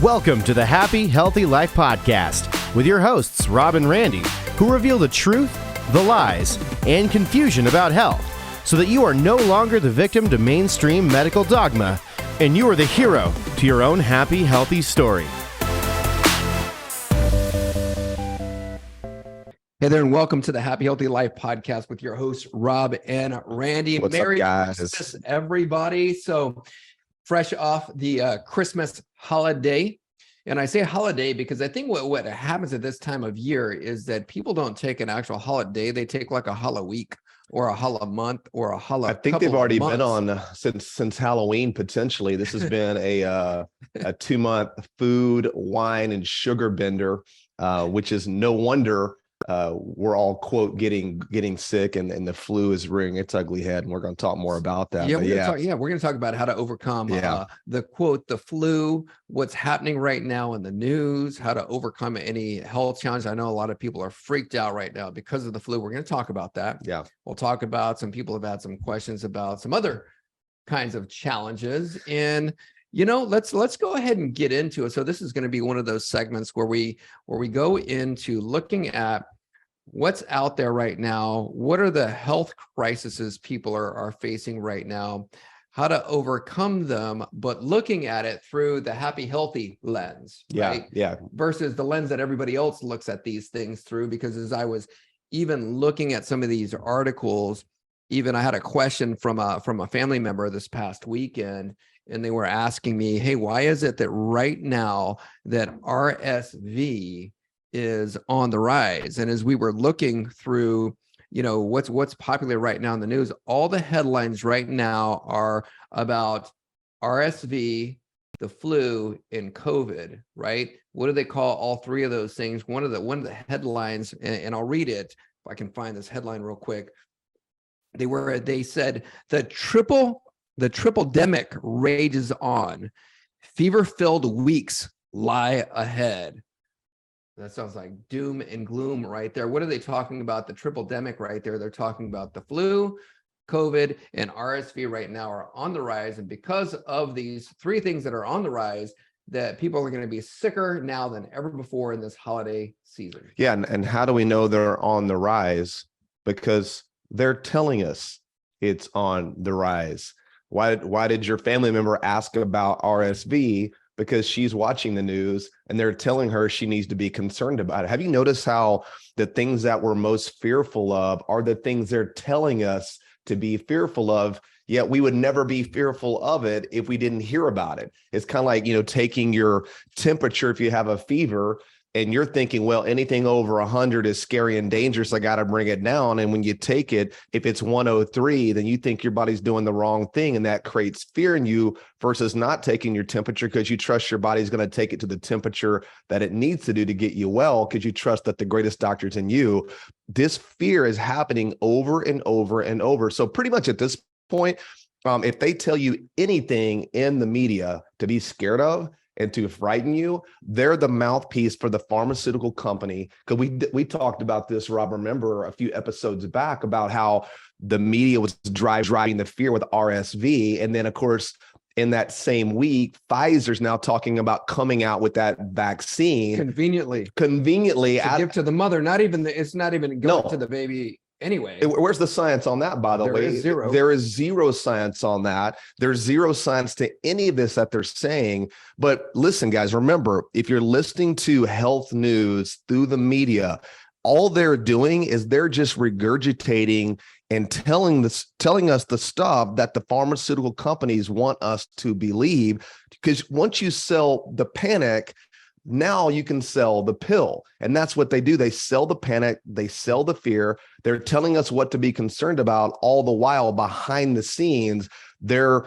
Welcome to the Happy, Healthy Life Podcast with your hosts, Rob and Randy, who reveal the truth, the lies, and confusion about health so that you are no longer the victim to mainstream medical dogma and you are the hero to your own happy, healthy story. Hey there, and welcome to the Happy Healthy Life Podcast with your hosts, Rob and Randy. What's Merry up, guys? Christmas, everybody. So fresh off the Christmas holiday. And I say holiday because I think what happens at this time of year is that people don't take an actual holiday. They take like a holla week or a holla month or a holla. I think they've already been on since Halloween, potentially. This has been a 2-month food, wine, and sugar bender, which is no wonder we're all, quote, getting sick and the flu is rearing its ugly head. And we're going to talk more about that. We're going to talk about how to overcome the quote, the flu, what's happening right now in the news, how to overcome any health challenge. I know a lot of people are freaked out right now because of the flu. We're going to talk about that. Yeah. We'll talk about, some people have had some questions about some other kinds of challenges. And let's go ahead and get into it. So this is going to be one of those segments where we go into looking at what's out there right now. What are the health crises people are facing right now? How to overcome them, but looking at it through the happy, healthy lens, right? Yeah. Versus the lens that everybody else looks at these things through. Because as I was even looking at some of these articles, even I had a question from a family member this past weekend. And they were asking me, hey, why is it that right now that RSV is on the rise? And as we were looking through, what's popular right now in the news, all the headlines right now are about RSV, the flu, and COVID, right? What do they call all three of those things? One of the headlines, and I'll read it if I can find this headline real quick. They said the tripledemic rages on. Fever-filled weeks lie ahead. That sounds like doom and gloom right there. What are they talking about? The tripledemic right there. They're talking about the flu, COVID, and RSV right now are on the rise. And because of these three things that are on the rise, that people are going to be sicker now than ever before in this holiday season. Yeah. And how do we know they're on the rise? Because they're telling us it's on the rise. Why did your family member ask about RSV? Because she's watching the news and they're telling her she needs to be concerned about it. Have you noticed how the things that we're most fearful of are the things they're telling us to be fearful of, yet we would never be fearful of it if we didn't hear about it? It's kind of like, taking your temperature if you have a fever and you're thinking, well, anything over 100 is scary and dangerous. I got to bring it down. And when you take it, if it's 103, then you think your body's doing the wrong thing. And that creates fear in you versus not taking your temperature because you trust your body's going to take it to the temperature that it needs to do to get you well, because you trust that the greatest doctor's in you. This fear is happening over and over and over. So pretty much at this point, if they tell you anything in the media to be scared of, and to frighten you, they're the mouthpiece for the pharmaceutical company. Because we talked about this, Rob, remember a few episodes back about how the media was driving the fear with RSV. And then, of course, in that same week, Pfizer's now talking about coming out with that vaccine. Conveniently to give to the mother. It's not even going to the baby. Anyway, where's the science on that, by the way? There is zero science on that. There's zero science to any of this that they're saying. But listen, guys, remember, if you're listening to health news through the media, all they're doing is they're just regurgitating and telling us the stuff that the pharmaceutical companies want us to believe. Because once you sell the panic, now you can sell the pill. And that's what they do. They sell the panic. They sell the fear. They're telling us what to be concerned about. All the while behind the scenes, they're,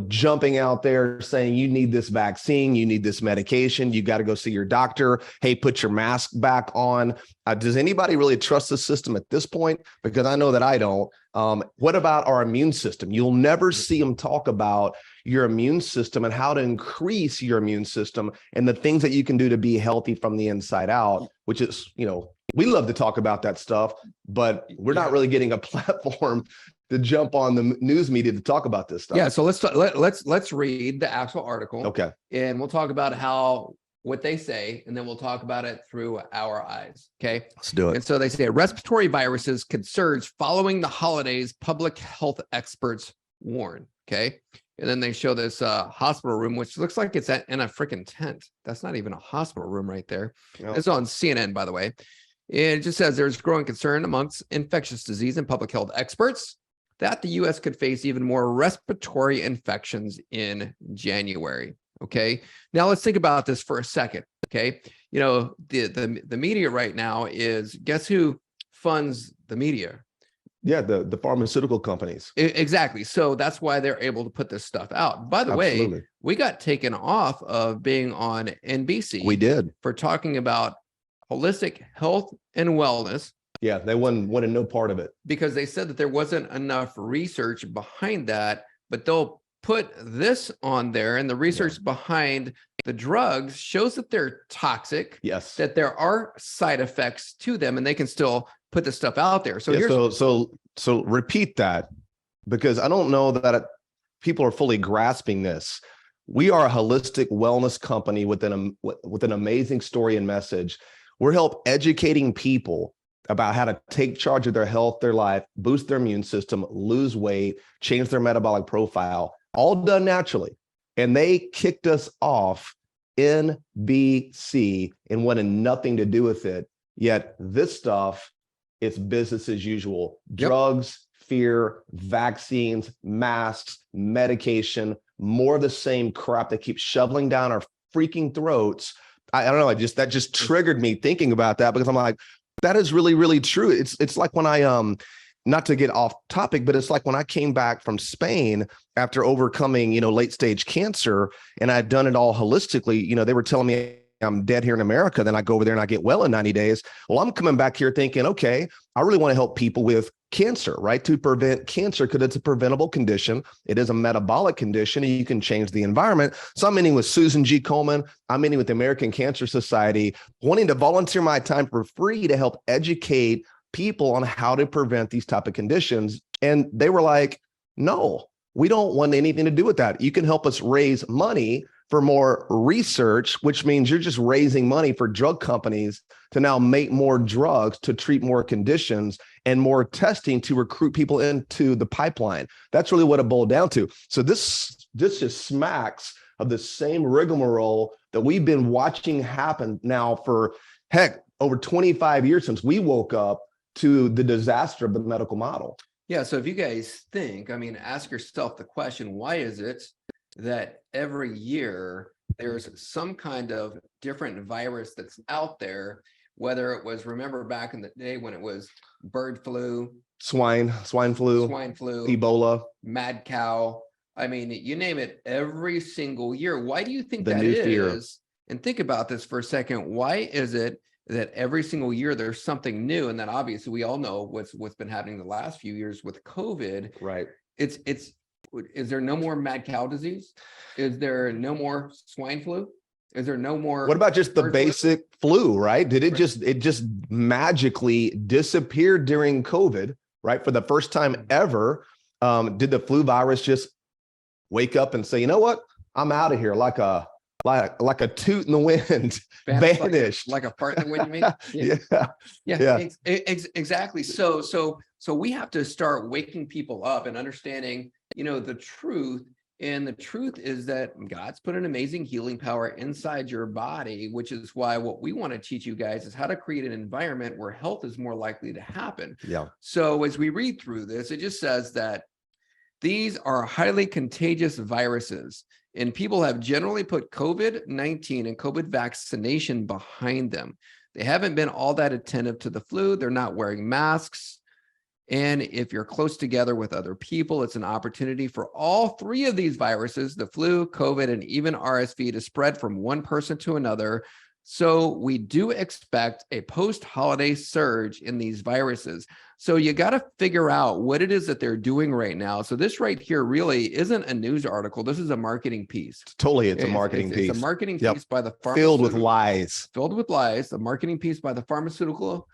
jumping out there saying, you need this vaccine, you need this medication, you got to go see your doctor. Hey, put your mask back on. Does anybody really trust the system at this point? Because I know that I don't. What about our immune system? You'll never see them talk about your immune system and how to increase your immune system and the things that you can do to be healthy from the inside out, which is, we love to talk about that stuff, but we're not really getting a platform to jump on the news media to talk about this stuff. Yeah. So let's read the actual article. Okay. And we'll talk about what they say, and then we'll talk about it through our eyes. Okay. Let's do it. And so they say respiratory viruses could surge following the holidays, public health experts warn. Okay. And then they show this hospital room, which looks like it's in a freaking tent. That's not even a hospital room right there. Nope. It's on CNN, by the way. It just says there's growing concern amongst infectious disease and public health experts that the U.S. could face even more respiratory infections in January. Okay. Now let's think about this for a second. Okay. You know, the media right now is, guess who funds the media? Yeah, the pharmaceutical companies. Exactly. So that's why they're able to put this stuff out. By the way, we got taken off of being on NBC. We did. For talking about holistic health and wellness. Yeah, they wanted no part of it. Because they said that there wasn't enough research behind that, but they'll put this on there, and the research behind the drugs shows that they're toxic. Yes. That there are side effects to them, and they can still put this stuff out there. So so repeat that, because I don't know that people are fully grasping this. We are a holistic wellness company with an amazing story and message. We're help educating people about how to take charge of their health, their life, boost their immune system, lose weight, change their metabolic profile, all done naturally. And they kicked us off NBC and wanted nothing to do with it. Yet this stuff, it's business as usual. Yep. Drugs, fear, vaccines, masks, medication, more of the same crap that keeps shoveling down our freaking throats. I don't know. That just triggered me thinking about that, because I'm like, that is really, really true. It's like when I not to get off topic, but it's like when I came back from Spain after overcoming, late stage cancer, and I'd done it all holistically. They were telling me I'm dead here in America. Then I go over there and I get well in 90 days. Well, I'm coming back here thinking, okay, I really want to help people with cancer, right? To prevent cancer, because it's a preventable condition. It is a metabolic condition, and you can change the environment. So I'm meeting with Susan G. Komen. I'm meeting with the American Cancer Society, wanting to volunteer my time for free to help educate people on how to prevent these type of conditions. And they were like, no, we don't want anything to do with that. You can help us raise money for more research, which means you're just raising money for drug companies to now make more drugs to treat more conditions, and more testing to recruit people into the pipeline. That's really what it boiled down to. So this just smacks of the same rigmarole that we've been watching happen now for, heck, over 25 years since we woke up to the disaster of the medical model. Yeah. So if you guys think, ask yourself the question, why is it that every year there's some kind of different virus that's out there, whether it was, remember back in the day when it was bird flu, swine flu, Ebola, mad cow. You name it, every single year. Why do you think that new is? fear. And think about this for a second. Why is it that every single year there's something new? And then obviously we all know what's been happening the last few years with COVID. Right. Is there no more mad cow disease? Is there no more swine flu? Is there no more? What about just the basic flu, right? Did it just magically disappear during COVID, right? For the first time ever, did the flu virus just wake up and say, you know what? I'm out of here, like a toot in the wind, vanished. Like a fart in the wind, you mean? Yeah. Exactly. So we have to start waking people up and understanding, the truth. And the truth is that God's put an amazing healing power inside your body, which is why what we want to teach you guys is how to create an environment where health is more likely to happen. Yeah. So as we read through this, it just says that these are highly contagious viruses, and people have generally put COVID-19 and COVID vaccination behind them. They haven't been all that attentive to the flu. They're not wearing masks. And if you're close together with other people, it's an opportunity for all three of these viruses, the flu, COVID, and even RSV, to spread from one person to another. So we do expect a post-holiday surge in these viruses. So you got to figure out what it is that they're doing right now. So this right here really isn't a news article. This is a marketing piece. Totally, it's a marketing piece. It's a marketing piece by the filled with lies. Filled with lies. A marketing piece by the pharmaceutical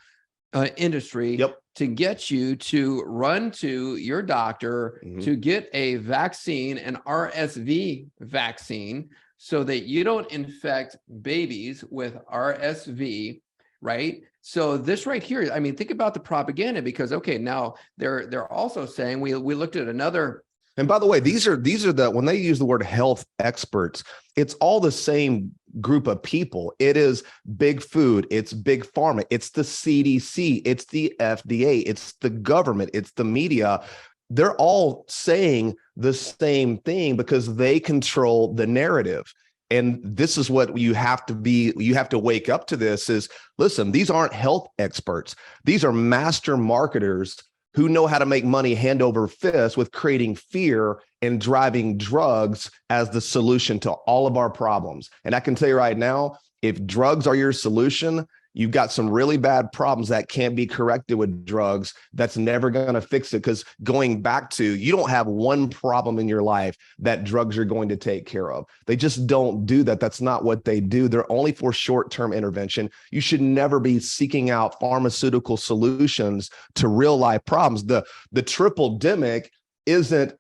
industry Yep. to get you to run to your doctor to get a vaccine, an RSV vaccine, so that you don't infect babies with RSV, right? So this right here, I mean, think about the propaganda, because okay, now they're also saying we looked at another. And by the way, these are the, when they use the word health experts, it's all the same group of people. It is big food, it's big pharma, it's the CDC, it's the FDA, it's the government, it's the media. They're all saying the same thing because they control the narrative. And this is what you have to wake up to this is, listen, these aren't health experts. These are master marketers who know how to make money hand over fist with creating fear and driving drugs as the solution to all of our problems. And I can tell you right now, if drugs are your solution, you've got some really bad problems that can't be corrected with drugs. That's never going to fix it, because going back to, you don't have one problem in your life that drugs are going to take care of. They just don't do that. That's not what they do. They're only for short-term intervention. You should never be seeking out pharmaceutical solutions to real life problems. The tripledemic isn't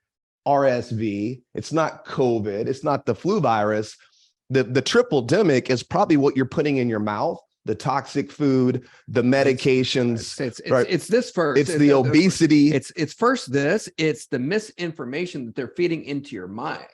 RSV. It's not COVID. It's not the flu virus. The tripledemic is probably what you're putting in your mouth, the toxic food, the medications. It's this first. It's the obesity. It's first this. It's the misinformation that they're feeding into your mind.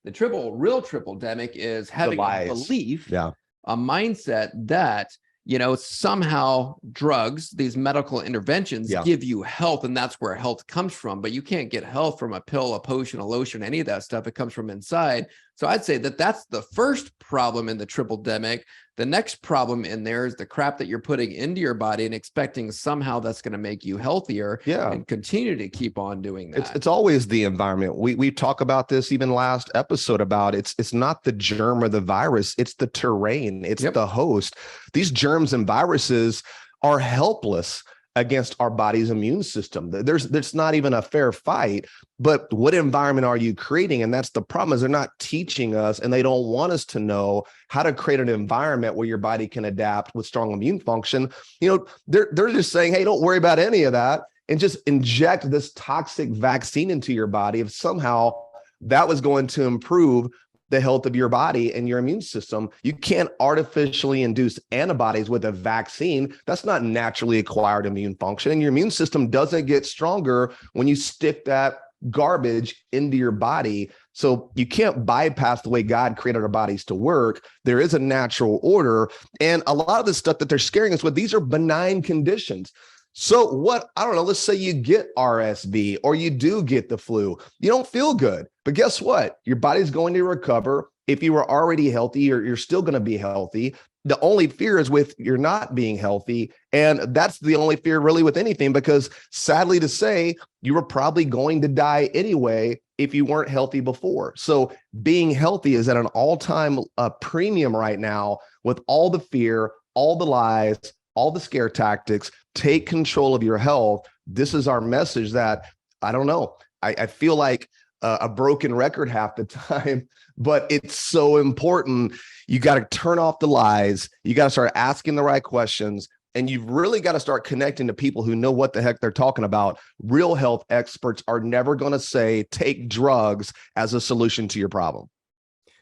The real tripledemic is having a belief, a mindset that, you know, somehow drugs, these medical interventions give you health, and that's where health comes from. But you can't get health from a pill, a potion, a lotion, any of that stuff. It comes from inside. So I'd say that that's the first problem in the tripledemic. The next problem in there is the crap that you're putting into your body and expecting somehow that's going to make you healthier, and continue to keep on doing that. It's always the environment. We talk about this even last episode about it's not the germ or the virus, it's the terrain, it's the host. These germs and viruses are helpless against our body's immune system. There's not even a fair fight. But what environment are you creating? And that's the problem, is they're not teaching us, and they don't want us to know how to create an environment where your body can adapt with strong immune function. You know, they're just saying, hey, don't worry about any of that, and just inject this toxic vaccine into your body if somehow that was going to improve the health of your body and your immune system. You can't artificially induce antibodies with a vaccine. That's not naturally acquired immune function. And your immune system doesn't get stronger when you stick that garbage into your body. So you can't bypass the way God created our bodies to work. There is a natural order. And a lot of the stuff that they're scaring us with, these are benign conditions. So what, I don't know, let's say you get RSV or you do get the flu. You don't feel good, but guess what? Your body's going to recover. If you were already healthy, you're still going to be healthy. The only fear is with you're not being healthy. And that's the only fear really with anything, because sadly to say, you were probably going to die anyway if you weren't healthy before. So being healthy is at an all-time premium right now, with all the fear, all the lies, all the scare tactics. Take control of your health. This is our message that, I don't know, I feel like a broken record half the time, but it's so important. You got to turn off the lies. You got to start asking the right questions. And you've really got to start connecting to people who know what the heck they're talking about. Real health experts are never going to say, take drugs as a solution to your problem.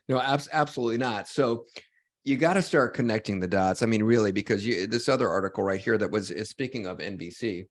No, absolutely not. So you got to start connecting the dots. I mean, really, because this other article right here that is speaking of NBC,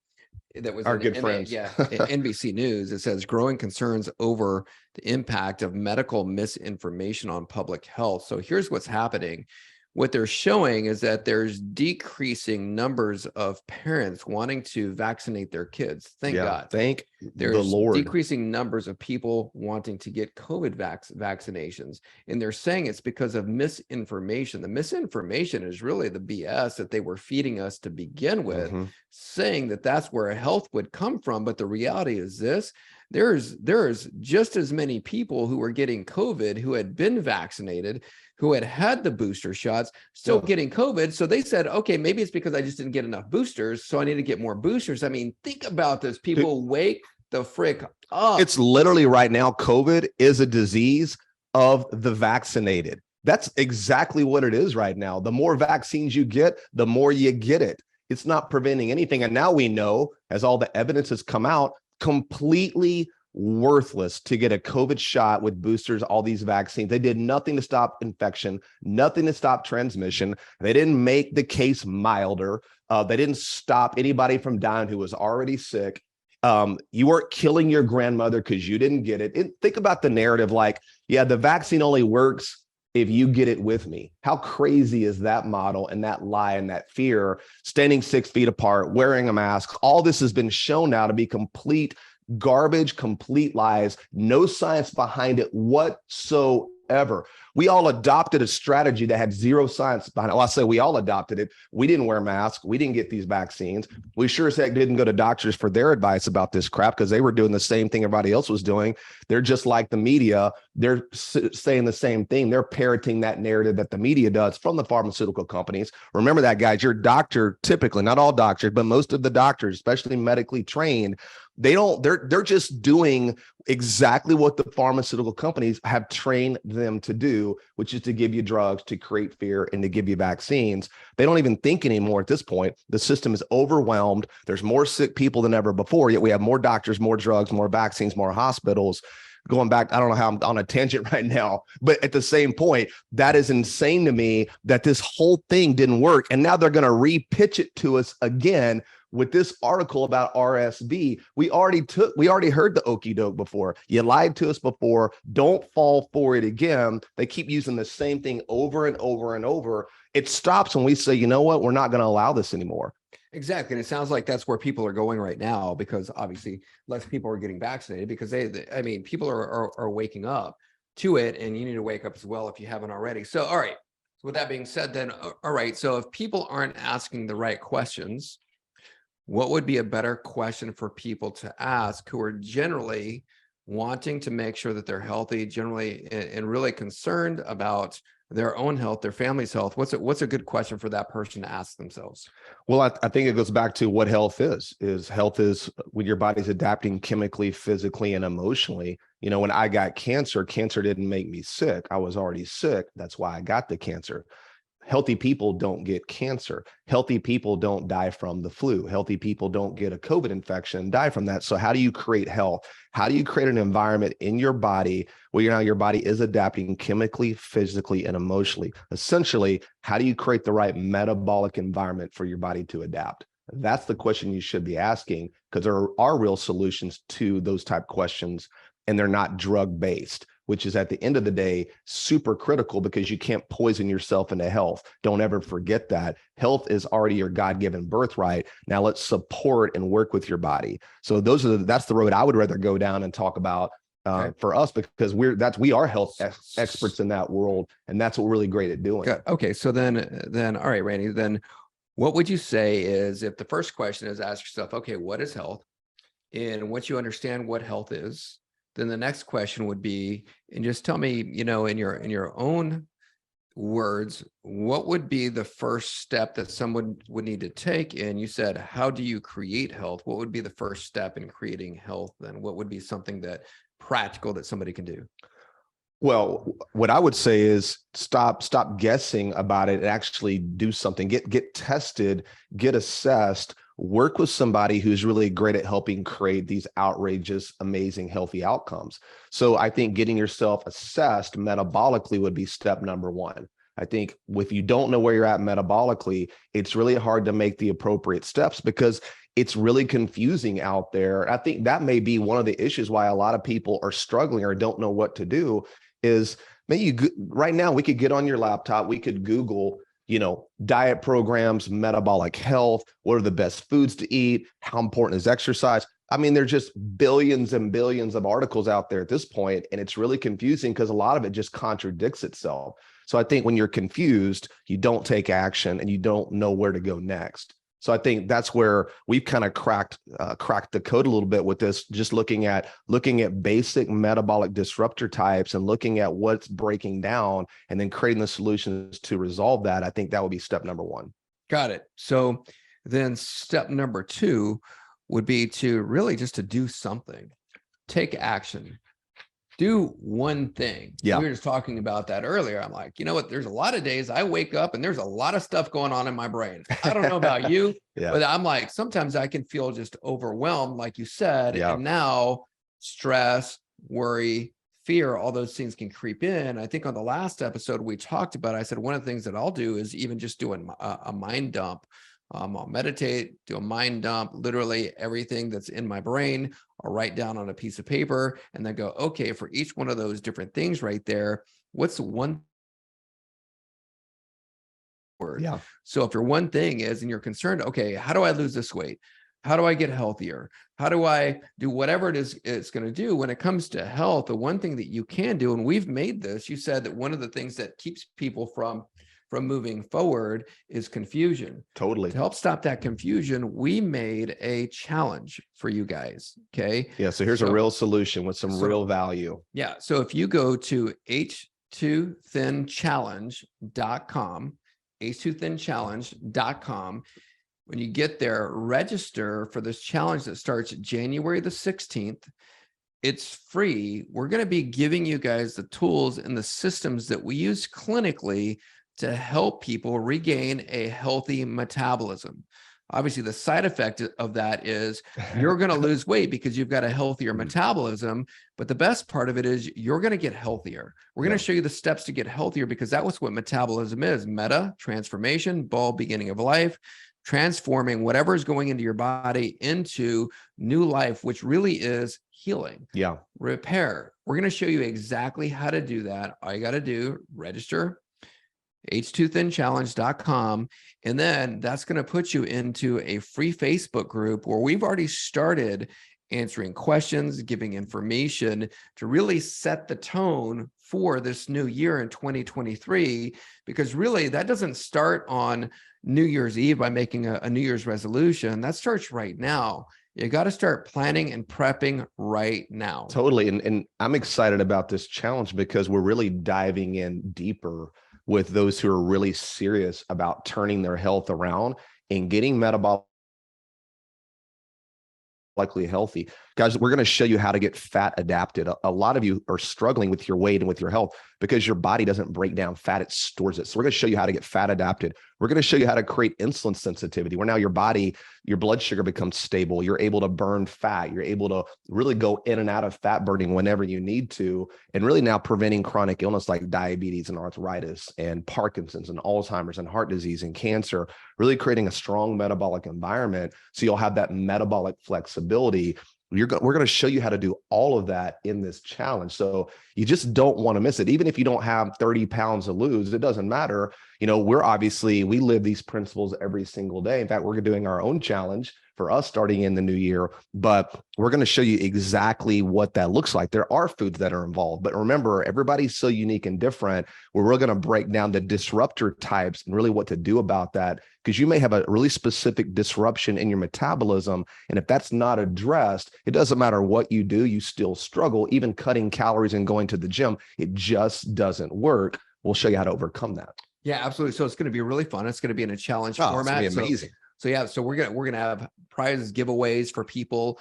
that was our good friends. NBC News. It says growing concerns over the impact of medical misinformation on public health. So here's what's happening. What they're showing is that there's decreasing numbers of parents wanting to vaccinate their kids. Thank God. Thank there's the Lord. Decreasing numbers of people wanting to get COVID vaccinations. And they're saying it's because of misinformation. The misinformation is really the BS that they were feeding us to begin with, saying that that's where health would come from. But the reality is this. There's just as many people who were getting COVID who had been vaccinated, who had the booster shots, still getting COVID. So they said, okay, maybe it's because I just didn't get enough boosters, so I need to get more boosters. I mean, think about this. People wake the frick up. It's literally right now, COVID is a disease of the vaccinated. That's exactly what it is right now. The more vaccines you get, the more you get it. It's not preventing anything. And now we know, as all the evidence has come out, completely worthless to get a COVID shot with boosters, all these vaccines. They did nothing to stop infection, nothing to stop transmission. They didn't make the case milder. They didn't stop anybody from dying who was already sick. You weren't killing your grandmother because you didn't get it. Think about the narrative like, yeah, the vaccine only works if you get it with me. How crazy is that model and that lie and that fear? Standing 6 feet apart, wearing a mask, all this has been shown now to be complete garbage, complete lies, no science behind it whatsoever. We all adopted a strategy that had zero science behind it. Well, I say we all adopted it. We didn't wear masks. We didn't get these vaccines. We sure as heck didn't go to doctors for their advice about this crap because they were doing the same thing everybody else was doing. They're just like the media. They're saying the same thing. They're parroting that narrative that the media does from the pharmaceutical companies. Remember that, guys. Your doctor, typically, not all doctors, but most of the doctors, especially medically trained, they're just doing exactly what the pharmaceutical companies have trained them to do, which is to give you drugs, to create fear, and to give you vaccines. They don't even think anymore at this point. The system is overwhelmed. There's more sick people than ever before, yet we have more doctors, more drugs, more vaccines, more hospitals. Going back, I don't know how I'm on a tangent right now, but at the same point, that is insane to me that this whole thing didn't work. And now they're going to re-pitch it to us again with this article about RSV. We already heard the okie doke before. You lied to us before. Don't fall for it again. They keep using the same thing over and over and over. It stops when we say, you know what, we're not going to allow this anymore. Exactly. And it sounds like that's where people are going right now, because obviously less people are getting vaccinated because people are waking up to it, and you need to wake up as well if you haven't already. So, all right. So with that being said, then, all right. So if people aren't asking the right questions, what would be a better question for people to ask who are generally wanting to make sure that they're healthy, generally, and really concerned about their own health, their family's health? What's a good question for that person to ask themselves? Well, I think it goes back to what health is. Health is when your body's adapting chemically, physically, and emotionally. You know, when I got cancer didn't make me sick. I was already sick. That's why I got the cancer. Healthy people don't get cancer. Healthy people don't die from the flu. Healthy people don't get a COVID infection and die from that. So how do you create health? How do you create an environment in your body where your body is adapting chemically, physically, and emotionally? Essentially, how do you create the right metabolic environment for your body to adapt? That's the question you should be asking, because there are real solutions to those type questions, and they're not drug-based, which is at the end of the day, super critical, because you can't poison yourself into health. Don't ever forget that. Health is already your God-given birthright. Now let's support and work with your body. So that's the road I would rather go down and talk about for us, because we are health experts in that world, and that's what we're really great at doing. Good. Okay. So then, all right, Randy, then what would you say is, if the first question is ask yourself, okay, what is health? And once you understand what health is, then the next question would be, and just tell me, in your own words, what would be the first step that someone would need to take? And you said, how do you create health? What would be the first step in creating health? Then what would be something that practical that somebody can do? Well, what I would say is stop guessing about it and actually do something. Get tested, get assessed, work with somebody who's really great at helping create these outrageous, amazing, healthy outcomes. So I think getting yourself assessed metabolically would be step number one. I think if you don't know where you're at metabolically, it's really hard to make the appropriate steps, because it's really confusing out there. I think that may be one of the issues why a lot of people are struggling or don't know what to do. Is maybe right now we could get on your laptop, we could Google, diet programs, metabolic health, what are the best foods to eat, how important is exercise? I mean, there's just billions and billions of articles out there at this point, and it's really confusing because a lot of it just contradicts itself. So I think when you're confused, you don't take action and you don't know where to go next. So I think that's where we've kind of cracked the code a little bit with this, just looking at basic metabolic disruptor types and looking at what's breaking down and then creating the solutions to resolve that. I think that would be step number one. Got it. So then step number two would be to really just to do something, take action, do one thing. Yeah. We were just talking about that earlier. I'm like, you know what? There's a lot of days I wake up and there's a lot of stuff going on in my brain. I don't know about you, but I'm like, sometimes I can feel just overwhelmed, like you said. Yeah. And now stress, worry, fear, all those things can creep in. I think on the last episode we talked about, I said, one of the things that I'll do is even just do a mind dump. I'll meditate, do a mind dump, literally everything that's in my brain, I'll write down on a piece of paper and then go, okay, for each one of those different things right there, what's the one word? Yeah. So if your one thing is, and you're concerned, okay, how do I lose this weight? How do I get healthier? How do I do whatever it is it's going to do when it comes to health? The one thing that you can do, and we've made this, you said that one of the things that keeps people from moving forward is confusion. Totally. To help stop that confusion, we made a challenge for you guys. Okay. Yeah. So here's a real solution with some real value. Yeah. So if you go to h2thinchallenge.com, h2thinchallenge.com, when you get there, register for this challenge that starts January the 16th. It's free. We're going to be giving you guys the tools and the systems that we use clinically to help people regain a healthy metabolism. Obviously, the side effect of that is you're going to lose weight because you've got a healthier metabolism. But the best part of it is you're going to get healthier. We're going to show you the steps to get healthier because that was what metabolism is. Meta, transformation, bulb, beginning of life, transforming whatever is going into your body into new life, which really is healing. Yeah. Repair. We're going to show you exactly how to do that. All you got to do, register, h2thinchallenge.com. And then that's going to put you into a free Facebook group where we've already started answering questions, giving information to really set the tone for this new year in 2023, because really that doesn't start on New Year's Eve by making a New Year's resolution. That starts right now. You got to start planning and prepping right now. Totally. And I'm excited about this challenge because we're really diving in deeper with those who are really serious about turning their health around and getting metabolically healthy. Guys, we're going to show you how to get fat adapted. A lot of you are struggling with your weight and with your health because your body doesn't break down fat, it stores it. So we're going to show you how to get fat adapted. We're going to show you how to create insulin sensitivity, where now your body, your blood sugar becomes stable. You're able to burn fat. You're able to really go in and out of fat burning whenever you need to, and really now preventing chronic illness like diabetes and arthritis and Parkinson's and Alzheimer's and heart disease and cancer, really creating a strong metabolic environment so you'll have that metabolic flexibility. We're going to show you how to do all of that in this challenge. So you just don't want to miss it. Even if you don't have 30 pounds to lose, it doesn't matter. You know, we live these principles every single day. In fact, we're doing our own challenge for us starting in the new year, but we're going to show you exactly what that looks like. There are foods that are involved, but remember, everybody's so unique and different, where we're going to break down the disruptor types and really what to do about that, because you may have a really specific disruption in your metabolism. And if that's not addressed, it doesn't matter what you do, you still struggle. Even cutting calories and going to the gym, it just doesn't work. We'll show you how to overcome that. Yeah, absolutely. So it's going to be really fun. It's going to be in a challenge format. It's going to be amazing. So we're gonna have prizes, giveaways for people.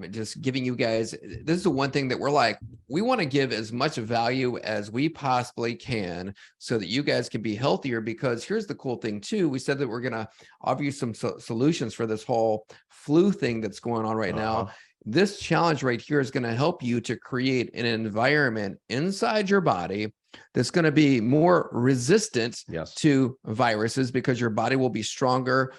Just giving you guys. This is the one thing that we're like, we want to give as much value as we possibly can, so that you guys can be healthier. Because here's the cool thing too. We said that we're gonna offer you some solutions for this whole flu thing that's going on right now. This challenge right here is going to help you to create an environment inside your body that's going to be more resistant to viruses, because your body will be stronger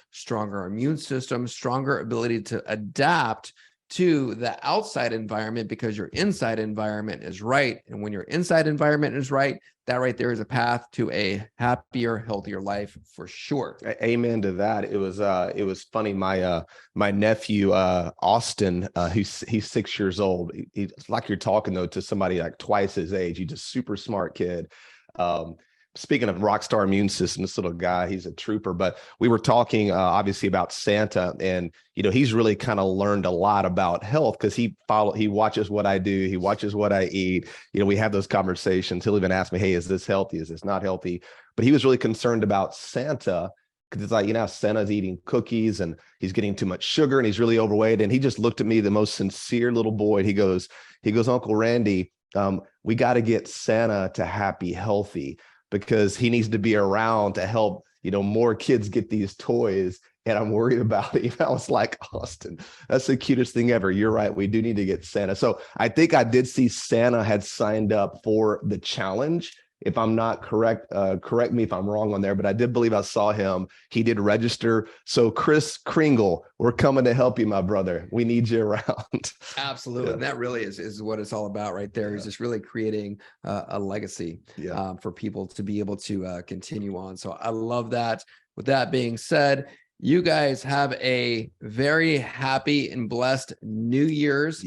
immune system, stronger ability to adapt to the outside environment, because your inside environment is right. And when your inside environment is right, that right there is a path to a happier, healthier life for sure. Amen to that. It was funny. My nephew Austin, he's 6 years old. It's like you're talking though to somebody like twice his age. He's just super smart kid. Speaking of rock star immune system, this little guy, he's a trooper. But we were talking obviously about Santa, and he's really kind of learned a lot about health because he watches what I do, he watches what I eat. We have those conversations. He'll even ask me, "Hey, is this healthy? Is this not healthy?" But he was really concerned about Santa, because it's like, Santa's eating cookies and he's getting too much sugar and he's really overweight. And he just looked at me, the most sincere little boy. And he goes, "Uncle Randy, We got to get Santa to Happy Healthy because he needs to be around to help, more kids get these toys. And I'm worried about it. I was like, Austin, that's the cutest thing ever. You're right. We do need to get Santa. So I think I did see Santa had signed up for the challenge. If I'm not correct, correct me if I'm wrong on there, but I did believe I saw him. He did register. So Chris Kringle, we're coming to help you, my brother. We need you around. Absolutely. Yeah. And that really is what it's all about right there, is just really creating a legacy for people to be able to continue on. So I love that. With that being said, you guys have a very happy and blessed New Year's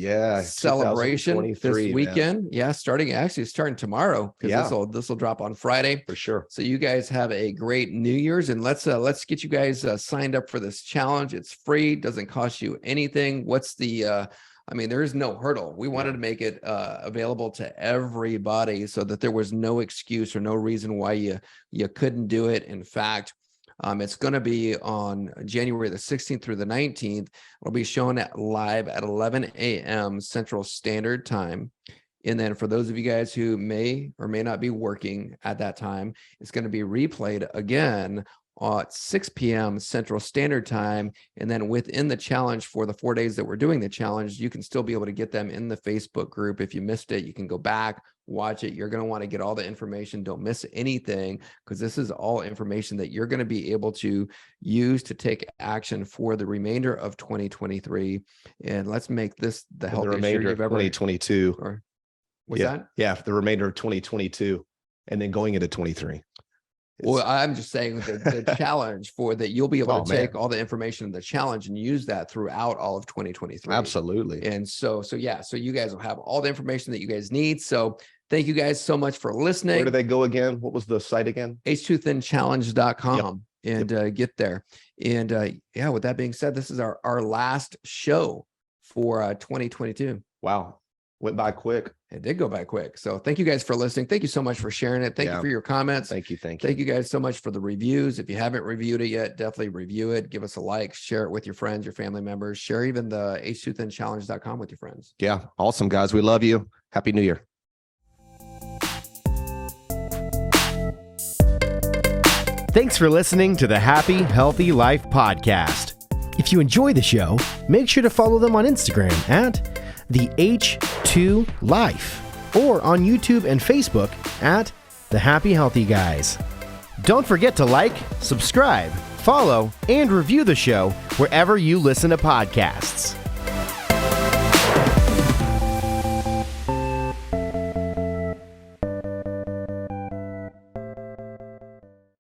celebration this weekend. Man. Yeah, starting tomorrow, because this will drop on Friday for sure. So you guys have a great New Year's, and let's get you guys signed up for this challenge. It's free, doesn't cost you anything. What's the there is no hurdle. We wanted to make it available to everybody so that there was no excuse or no reason why you couldn't do it. In fact, it's going to be on January the 16th through the 19th. It'll be shown live at 11 a.m. Central Standard Time. And then for those of you guys who may or may not be working at that time, it's going to be replayed again at 6 p.m. Central Standard Time. And then within the challenge, for the 4 days that we're doing the challenge, you can still be able to get them in the Facebook group. If you missed it, you can go back, watch it. You're going to want to get all the information. Don't miss anything, because this is all information that you're going to be able to use to take action for the remainder of 2023. And let's make this the healthiest year you've ever. 2022. Or what's that? Yeah, the remainder of 2022, and then going into 23. Well, I'm just saying the challenge for that, you'll be able to take all the information in the challenge and use that throughout all of 2023. Absolutely. And so you guys will have all the information that you guys need. So thank you guys so much for listening. Where do they go again? What was the site again? h2thinchallenge.com. And get there. And with that being said, this is our last show for 2022. Wow. Went by quick. It did go by quick. So thank you guys for listening. Thank you so much for sharing it. Thank you for your comments. Thank you. Thank you guys so much for the reviews. If you haven't reviewed it yet, definitely review it. Give us a like, share it with your friends, your family members, share even the h2thinchallenge.com with your friends. Yeah. Awesome, guys. We love you. Happy New Year. Thanks for listening to the Happy Healthy Life podcast. If you enjoy the show, make sure to follow them on Instagram at the H2 Life, or on YouTube and Facebook at the Happy Healthy Guys. Don't forget to like, subscribe, follow, and review the show wherever you listen to podcasts.